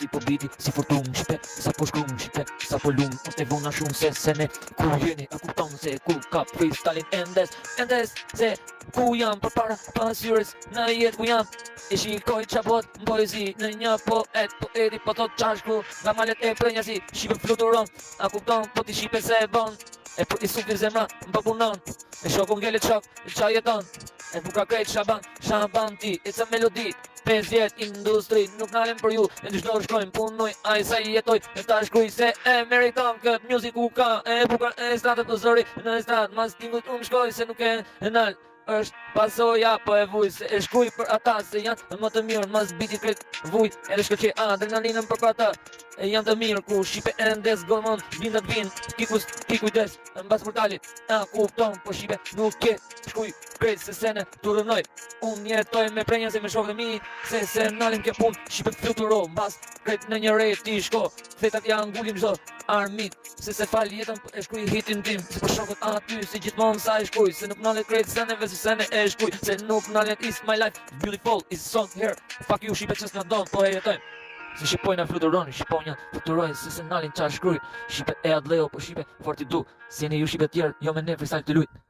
biti po biti, si fortun shpe, sa po shkrum shpe, sa po lum, te vona shumë se ne ku jeni, a kupton se ku ka freestyle endes, se ku jam për para pasyrës, në jetë ku jam, e shikoj qa bot në poezi, në një poeti po thot qa shkru, nga malet e prenjasi, shipe fluturon, a kupton po ti shipe se e bon, e për i sufir zemra më punon, e shoku ngele qok, qa jeton, e buka krejt shaban ti, e ca melodi, 5 vjet industri, nuk nalem për ju, e dyshdo shkojnë punoj, a i sa i jetoj, e ta shkruj se e meriton këtë music ku ka, e buka e stratët të zëri, në strat, mas tingut shkoj se nuk e nal, është pasoja po e vuj, se e shkruj për ata, se janë më të mirë, mas biti kret vuj, edhe shkërqe adrenalinën për ata, e janë të mirë, ku shipe endes gormon, bindat vin, ki kujdes, në bas portalit, a kupton, po shipe nuk ke, shkuj krejt se se ne të rënoj, unë jetoj me prenja se me shokë dhe mi, se nalin ke pun, shipe fluturo, bas krejt në një rejt ti shko, thetat janë ngullim zdo, armit, se fal jetën e shkuj hitin tim, se për shokët aty, si gjithmonë sa e shkuj, se nuk nalet krejt seneve, se sene e shkuj, se nuk nalet is my life, beautiful, is song here, fuck you shipe qës në don, po e jetojmë. Se shqipojnë a fluturoni, shqiponja fluturojnë, se nalin qa shkruj, shipe e adleo, po shipe forti du, si e një ju shipe tjerë, jo me ne freestyle të lujt.